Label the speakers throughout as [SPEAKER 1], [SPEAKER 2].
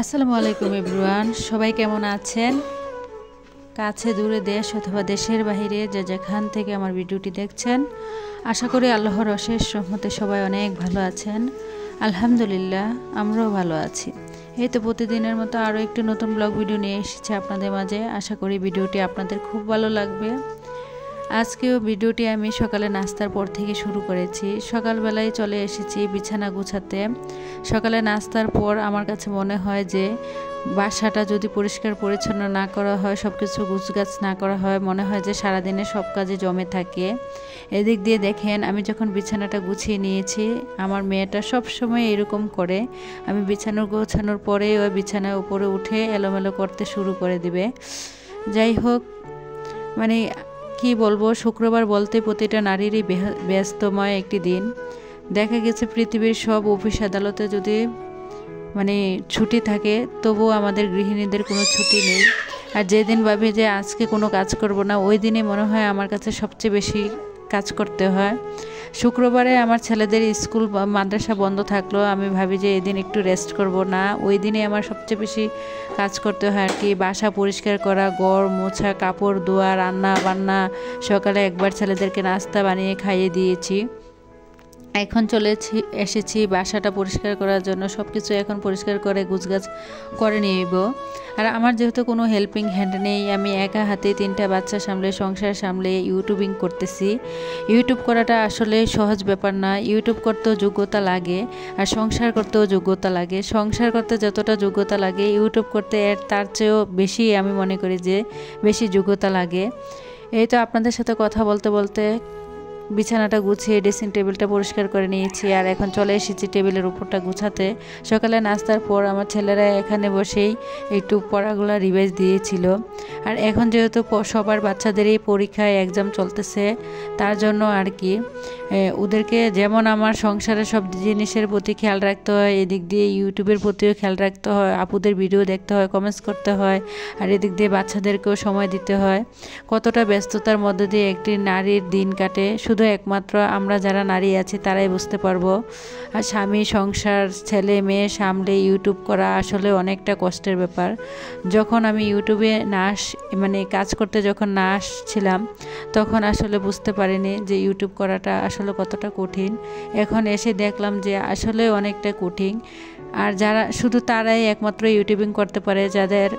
[SPEAKER 1] আসসালামু আলাইকুম এভরিওয়ান, সবাই কেমন আছেন? কাছে দূরে দেশ অথবা দেশের বাইরে যে যেখান থেকে আমার ভিডিওটি দেখছেন, আশা করি আল্লাহর অশেষ রহমতে সবাই অনেক ভালো আছেন। আলহামদুলিল্লাহ, আমরাও ভালো আছি। এই তো প্রতিদিনের মতো আরও একটি নতুন ব্লগ ভিডিও নিয়ে এসেছি আপনাদের মাঝে। আশা করি ভিডিওটি আপনাদের খুব ভালো লাগবে। আজকেও ভিডিওটি আমি সকালে নাস্তার পর থেকে শুরু করেছি। সকালবেলায় চলে এসেছি বিছানা গুছাতে। সকালে নাস্তার পর আমার কাছে মনে হয় যে বাসাটা যদি পরিষ্কার পরিচ্ছন্ন না করা হয়, সব কিছু গুছগাছ না করা হয়, মনে হয় যে সারাদিনে সব কাজে জমে থাকে। এদিক দিয়ে দেখেন, আমি যখন বিছানাটা গুছিয়ে নিয়েছি, আমার মেয়েটা সব সময় এরকম করে। আমি বিছানা গোছানোর পরে ওই বিছানার উপরে উঠে এলোমেলো করতে শুরু করে দিবে। যাই হোক, মানে কি বলবো, শুক্রবার বলতে প্রতিটা নারীরই ব্যস্তময় একটি দিন। দেখা গেছে পৃথিবীর সব অফিস আদালতে যদি ছুটি থাকে, তবুও আমাদের গৃহিণীদের কোনো ছুটি নেই। আর যেদিন ভাবি যে আজকে কোনো কাজ করব না, ওই দিনই মনে হয় আমার কাছে সবচেয়ে বেশি কাজ করতে হয়। শুক্রবারে আমার ছেলেদের স্কুল বা মাদ্রাসা বন্ধ থাকলেও আমি ভাবি যে এদিন একটু রেস্ট করব না, ওই দিনে আমার সবচেয়ে বেশি কাজ করতে হয় আর কি। বাসা পরিষ্কার করা, ঘর মোছা, কাপড় ধোয়া, রান্না বান্না। সকালে একবার ছেলেদেরকে নাস্তা বানিয়ে খাইয়ে দিয়েছি। এখন এসেছি বাসাটা পরিষ্কার করার জন্য। সব কিছু এখন পরিষ্কার করে গুছগাছ করে নিব। আর আমার যেহেতু কোনো হেল্পিং হ্যান্ড নেই, আমি একা হাতে 3টা বাচ্চা সামলে, সংসার সামলে ইউটিউবিং করতেছি। ইউটিউব করাটা আসলে সহজ ব্যাপার না। ইউটিউব করতেও যোগ্যতা লাগে, আর সংসার করতেও যোগ্যতা লাগে। সংসার করতে যতটা যোগ্যতা লাগে, ইউটিউব করতে তার চেয়েও বেশি আমি মনে করি যে বেশি যোগ্যতা লাগে। এই তো আপনাদের সাথে কথা বলতে বলতে বিছানাটা গুছিয়ে ড্রেসিং টেবিলটা পরিষ্কার করে নিয়েছি। আর এখন চলে এসেছি টেবিলের উপরটা গুছাতে। সকালে নাস্তার পর আমার ছেলেরা এখানে বসেই একটু পড়াগুলো রিভাইজ দিয়েছিল। আর এখন যেহেতু সবার বাচ্চাদেরই পরীক্ষায় এক্সাম চলতেছে, তার জন্য আর কি ওদেরকে যেমন আমার সংসারের সব জিনিসের প্রতি খেয়াল রাখতে হয়, এদিক দিয়ে ইউটিউবের প্রতিও খেয়াল রাখতে হয়, আপুদের ভিডিও দেখতে হয়, কমেন্টস করতে হয়, আর এদিক দিয়ে বাচ্চাদেরকেও সময় দিতে হয়। কতটা ব্যস্ততার মধ্যে দিয়ে একটি নারীর দিন কাটে, শুধু একমাত্র আমরা যারা নারী আছি তারাই বুঝতে পারবো। আর স্বামী, সংসার, ছেলে মেয়ে সামলে ইউটিউব করা আসলে অনেকটা কষ্টের ব্যাপার। যখন আমি ইউটিউবে কাজ করতে যখন না আসছিলাম, তখন আসলে বুঝতে পারিনি যে ইউটিউব করাটা আসলে কতটা কঠিন। এখন এসে দেখলাম যে আসলে অনেকটা কঠিন। আর যারা শুধু তারাই একমাত্র ইউটিউবিং করতে পারে, যাদের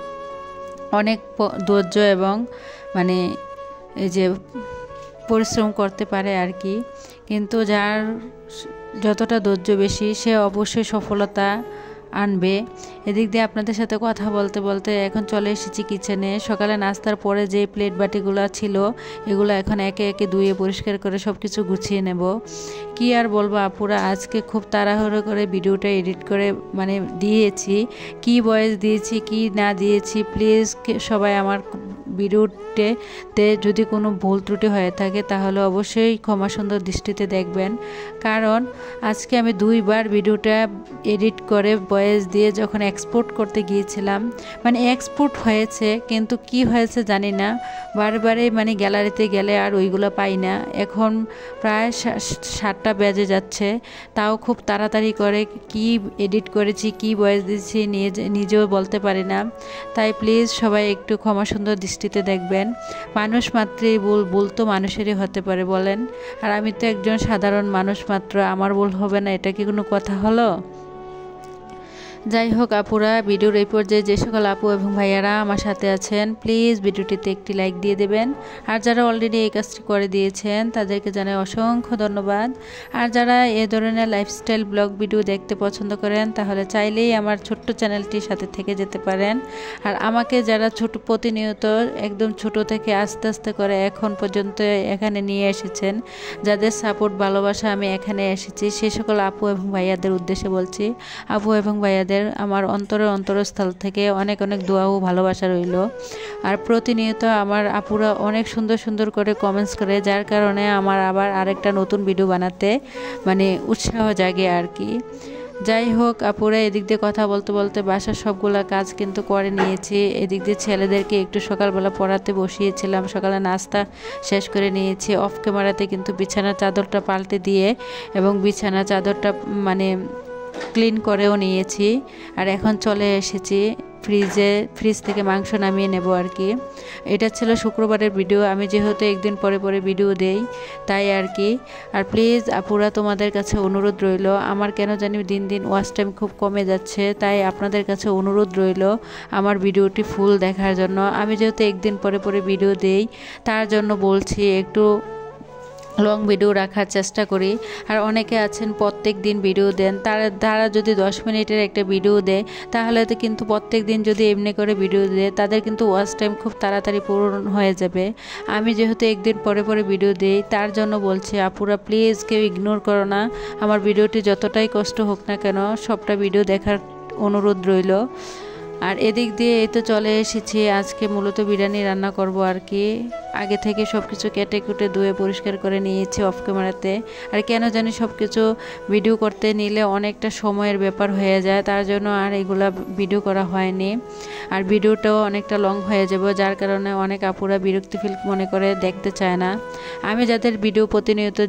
[SPEAKER 1] অনেক ধৈর্য এবং এই যে পরিশ্রম করতে পারে আর কি। কিন্তু যার যতটা ধৈর্য বেশি, সে অবশ্যই সফলতা আনবে। এদিক দিয়ে আপনাদের সাথে কথা বলতে বলতে এখন চলে এসেছি কিচেনে। সকালে নাস্তার পরে যে প্লেট বাটিগুলো ছিল, এগুলো এখন একে একে ধুয়ে পরিষ্কার করে সব কিছু গুছিয়ে নেব। কি আর বলবো আপুরা, আজকে খুব তাড়াহুড়ো করে ভিডিওটা এডিট করে দিয়েছি। কি ভয়েস দিয়েছি কি না দিয়েছি, প্লিজ সবাই আমার ভিডিওতে যদি কোনো ভুল ত্রুটি হয়ে থাকে তাহলে অবশ্যই ক্ষমা সুন্দর দৃষ্টিতে দেখবেন। কারণ আজকে আমি 2বার ভিডিওটা এডিট করে ভয়েস দিয়ে যখন এক্সপোর্ট করতে গিয়েছিলাম, এক্সপোর্ট হয়েছে কিন্তু কি হয়েছে জানি না, বারবারে গ্যালারিতে গেলে আর ওইগুলো পাই না। এখন প্রায় 7টা বেজে যাচ্ছে, তাও খুব তাড়াতাড়ি করে কি এডিট করেছি কি ভয়েস দিয়েছি নিজেও বলতে পারি না। তাই প্লিজ সবাই একটু ক্ষমা সুন্দর দৃষ্টিতে দেখবেন। মানুষ মাত্রই ভুল তো মানুষেরই হতে পারে বলেন। আর আমি তো একজন সাধারণ মানুষ মাত্র, আমার ভুল হবে না, এটা কি কোনো কথা হলো? যাই হোক আপুরা, ভিডিওর এই পর্যায়ে যে সকল আপু এবং ভাইয়ারা আমার সাথে আছেন, প্লিজ ভিডিওটিতে একটি লাইক দিয়ে দেবেন। আর যারা অলরেডি এই কাজটি করে দিয়েছেন তাদেরকে জানাই অসংখ্য ধন্যবাদ। আর যারা এ ধরনের লাইফস্টাইল ব্লগ ভিডিও দেখতে পছন্দ করেন, তাহলে চাইলেই আমার ছোট্ট চ্যানেলটির সাথে থেকে যেতে পারেন। আর আমাকে যারা প্রতিনিয়ত একদম ছোট থেকে আস্তে আস্তে করে এখন পর্যন্ত এখানে নিয়ে এসেছেন, যাদের সাপোর্ট ভালোবাসা আমি এখানে এসেছি, সে সকল আপু এবং ভাইয়াদের উদ্দেশ্যে বলছি, আপু এবং ভাইয়াদের আমার অন্তরস্থল থেকে অনেক অনেক দোয়া ও ভালোবাসা রইল। আর প্রতিনিয়ত আমার আপুরা অনেক সুন্দর সুন্দর করে কমেন্টস করে, যার কারণে আমার আবার আরেকটা নতুন ভিডিও বানাতে উৎসাহ জাগে আর কি। যাই হোক আপুরা, এদিক দিয়ে কথা বলতে বলতে বাসার সবগুলা কাজ কিন্তু করে নিয়েছি। এদিক দিয়ে ছেলেদেরকে একটু সকালবেলা পড়াতে বসিয়েছিলাম, সকালে নাস্তা শেষ করে নিয়েছি। অফ ক্যামেরাতে কিন্তু বিছানার চাদরটা পাল্টে দিয়ে এবং বিছানার চাদরটা ক্লিন করেও নিয়েছি। আর এখন চলে এসেছি ফ্রিজ থেকে মাংস নামিয়ে নেব আর কি। এটা ছিল শুক্রবারের ভিডিও। আমি যেহেতু একদিন পরে পরে ভিডিও দেই তাই আর কি। আর প্লিজ আপুরা তোমাদের কাছে অনুরোধ রইল, আমার কেন জানি দিন দিন ওয়াচ টাইম খুব কমে যাচ্ছে, তাই আপনাদের কাছে অনুরোধ রইল আমার ভিডিওটি ফুল দেখার জন্য। আমি যেহেতু একদিন পরে পরে ভিডিও দেই তার জন্য বলছি একটু লং ভিডিও রাখার চেষ্টা করি। আর অনেকে আছেন প্রত্যেক দিন ভিডিও দেন, তারা যদি 10 মিনিটের একটা ভিডিও দেয় তাহলে তো কিন্তু প্রত্যেক দিন যদি এমনি করে ভিডিও দেয় তাদের কিন্তু ওয়াচ টাইম খুব তাড়াতাড়ি পূরণ হয়ে যাবে। আমি যেহেতু একদিন পরে পরে ভিডিও দেই তার জন্য বলছি আপুরা প্লিজ কেউ ইগনোর করো না, আমার ভিডিওটি যতটাই কষ্ট হোক না কেন সবটা ভিডিও দেখার অনুরোধ রইল। আর এদিক দিয়ে এই তো চলে এসেছি, আজকে মূলত বিরিয়ানি রান্না করব আর কি। আগে থেকে সব কিছু কেটে কুটে ধুয়ে পরিষ্কার করে নিয়েছি অফ ক্যামেরাতে। আর কেন জানি সব কিছু ভিডিও করতে নিলে অনেকটা সময়ের ব্যাপার হয়ে যায়, তার জন্য আর এগুলা ভিডিও করা হয়নি। আর ভিডিওটাও অনেকটা লং হয়ে যাবে, যার কারণে অনেক আপুরা বিরক্তি ফিল মনে করে দেখতে চায় না। আমি যাদের ভিডিও প্রতিনিয়ত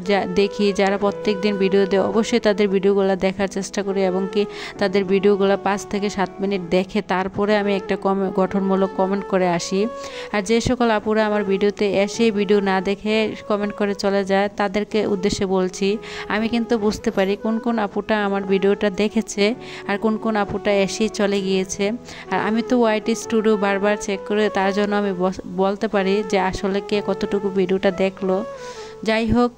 [SPEAKER 1] দেখি, যারা প্রত্যেক দিন ভিডিও দেয়, অবশ্যই তাদের ভিডিওগুলো দেখার চেষ্টা করি এবং কি তাদের ভিডিওগুলো 5 থেকে 7 মিনিট দেখে তারপরে আমি একটা গঠনমূলক কমেন্ট করে আসি। আর যে সকল আপুরা আমার ভিডিওতে এসে ভিডিও না দেখে কমেন্ট করে চলে যায় তাদেরকে উদ্দেশ্যে বলছি, আমি কিন্তু বুঝতে পারি কোন কোন আপুটা আমার ভিডিওটা দেখেছে আর কোন কোন আপুটা এসেই চলে গিয়েছে। আর আমি তো ওয়াইটি স্টুডিও বারবার চেক করে, তার জন্য আমি বলতে পারি যে আসলে কে কতটুকু ভিডিওটা দেখলো। যাই হোক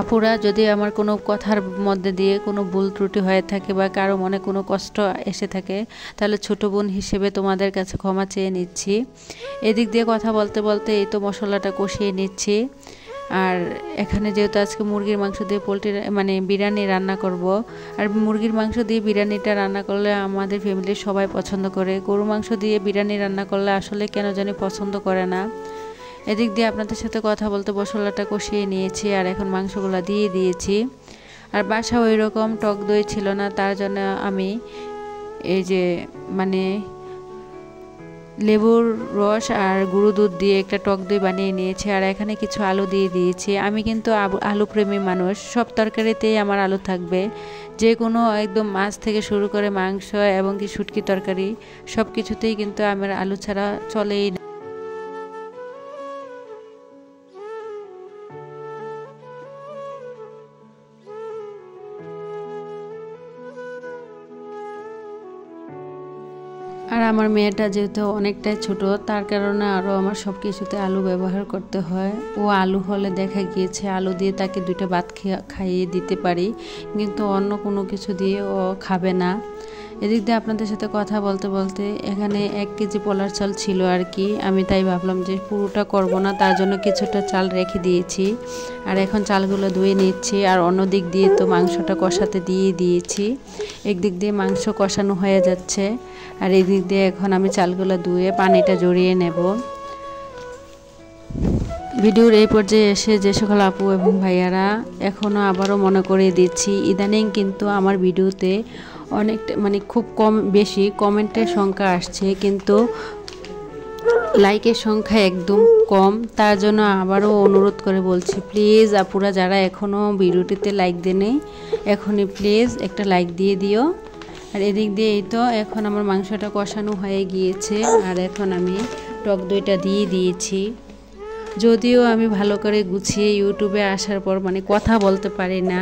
[SPEAKER 1] আপুরা, যদি আমার কোনো কথার মধ্যে দিয়ে কোনো ভুল ত্রুটি হয়ে থাকে বা কারো মনে কোনো কষ্ট এসে থাকে তাহলে ছোট বোন হিসেবে তোমাদের কাছে ক্ষমা চেয়ে নিচ্ছি। এদিক দিয়ে কথা বলতে বলতে এই তো মশলাটা কষিয়ে নিচ্ছি। আর এখানে যেহেতু আজকে মুরগির মাংস দিয়ে বিরিয়ানি রান্না করব। আর মুরগির মাংস দিয়ে বিরিয়ানিটা রান্না করলে আমাদের ফ্যামিলির সবাই পছন্দ করে, গরু মাংস দিয়ে বিরিয়ানি রান্না করলে আসলে কেন জানি পছন্দ করে না। এদিক দিয়ে আপনাদের সাথে কথা বলতে মশলাটা কষিয়ে নিয়েছি আর এখন মাংসগুলো দিয়ে দিয়েছি। আর বাসা ওই রকম টক দই ছিল না, তার জন্য আমি এই যে লেবুর রস আর গুঁড়ো দুধ দিয়ে একটা টক দই বানিয়ে নিয়েছি। আর এখানে কিছু আলু দিয়ে দিয়েছি। আমি কিন্তু আলু প্রেমী মানুষ, সব তরকারিতেই আমার আলু থাকবে, যে কোনো একদম মাছ থেকে শুরু করে মাংস এবং কি শুটকি তরকারি সব কিছুতেই কিন্তু আমার আলু ছাড়া চলেই না। আর আমার মেয়েটা যেহেতু অনেকটাই ছোট, তার কারণে আরও আমার সব কিছুতে আলু ব্যবহার করতে হয়। ও আলু হলে দেখা গিয়েছে আলু দিয়ে তাকে 2টা ভাত খাইয়ে দিতে পারি, কিন্তু অন্য কোনো কিছু দিয়ে ও খাবে না। এদিক দিয়ে আপনাদের সাথে কথা বলতে বলতে এখানে 1 কেজি পোলার চাল ছিল আর কি। আমি তাই ভাবলাম যে পুরোটা করব না, তার জন্য কিছুটা চাল রেখে দিয়েছি। আর এখন চালগুলো ধুয়ে নিচ্ছি। আর অন্য দিক দিয়ে তো মাংসটা কষাতে দিয়ে দিয়েছি। একদিক দিয়ে মাংস কষানো হয়ে যাচ্ছে আর এই দিক দিয়ে এখন আমি চালগুলো ধুয়ে পানিটা জড়িয়ে নেব। ভিডিওর এই পর্যায়ে এসে যে সকল আপু এবং ভাইয়ারা এখনও আবারও মনে করিয়ে দিচ্ছি, ইদানিং কিন্তু আমার ভিডিওতে অনেকটা খুব বেশি কমেন্টের সংখ্যা আসছে, কিন্তু লাইকের সংখ্যা একদম কম। তার জন্য আবারও অনুরোধ করে বলছি, প্লিজ আপুরা যারা এখনও ভিডিওটিতে লাইক দেননি এখনই প্লিজ একটা লাইক দিয়ে দিও। আর এদিক দিয়ে এই তো এখন আমার মাংসটা কষানো হয়ে গিয়েছে আর এখন আমি টক দইটা দিয়ে দিয়েছি। যদিও আমি ভালো করে গুছিয়ে ইউটিউবে আসার পর কথা বলতে পারি না,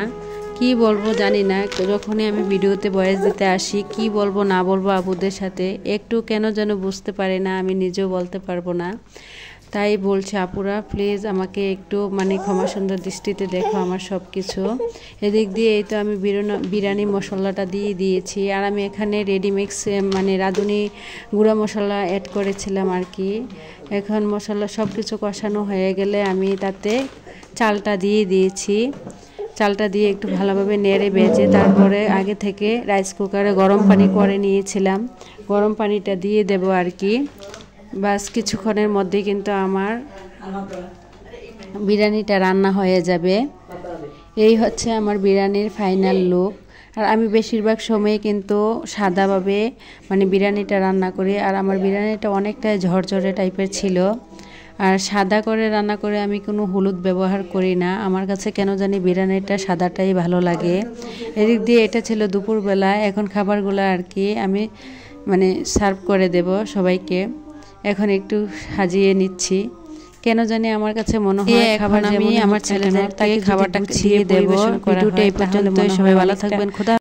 [SPEAKER 1] কি বলবো জানি না। যখনই আমি ভিডিওতে ভয়েস দিতে আসি কি বলবো না বলবো আপুদের সাথে একটু কেন যেন বুঝতে পারি না, আমি নিজেও বলতে পারবো না। তাই বলছি আপুরা প্লিজ আমাকে একটু ক্ষমা সুন্দর দৃষ্টিতে দেখো আমার সব কিছু। এদিক দিয়ে এই তো আমি বিরিয়ানি মশলাটা দিয়ে দিয়েছি। আর আমি এখানে রেডিমিক্স রাঁধুনি গুঁড়া মশলা অ্যাড করেছিলাম আর কি। এখন মশলা সব কিছু কষানো হয়ে গেলে আমি তাতে চালটা দিয়ে দিয়েছি। চালটা দিয়ে একটু ভালোভাবে নেড়ে ভেজে তারপরে আগে থেকে রাইস কুকারে গরম পানি করে নিয়েছিলাম, গরম পানিটা দিয়ে দেব আর কি। বাস কিছুক্ষণের মধ্যে কিন্তু আমার বিরিয়ানিটা রান্না হয়ে যাবে। এই হচ্ছে আমার বিরিয়ানির ফাইনাল লুক। আর আমি বেশিরভাগ সময় কিন্তু সাদাভাবে বিরিয়ানিটা রান্না করি। আর আমার বিরিয়ানিটা অনেকটা ঝরঝরে টাইপের ছিল। আর সাদা করে রান্না করে আমি কোনো হলুদ ব্যবহার করি না, আমার কাছে কেন জানি বিরিয়ানিটা সাদাটাই ভালো লাগে। এদিক দিয়ে এটা ছিল দুপুরবেলা, এখন খাবারগুলো আর কি আমি মানে সার্ভ করে দেব সবাইকে। এখন একটু সাজিয়ে নিচ্ছি, কেন জানি আমার কাছে মনে হয় খাবার আমি আমার ছেলেদেরকে খাবারটা দিয়ে দেব। ভিডিওটা এই পর্যন্তই, সবাই ভালো থাকবেন। খোদা।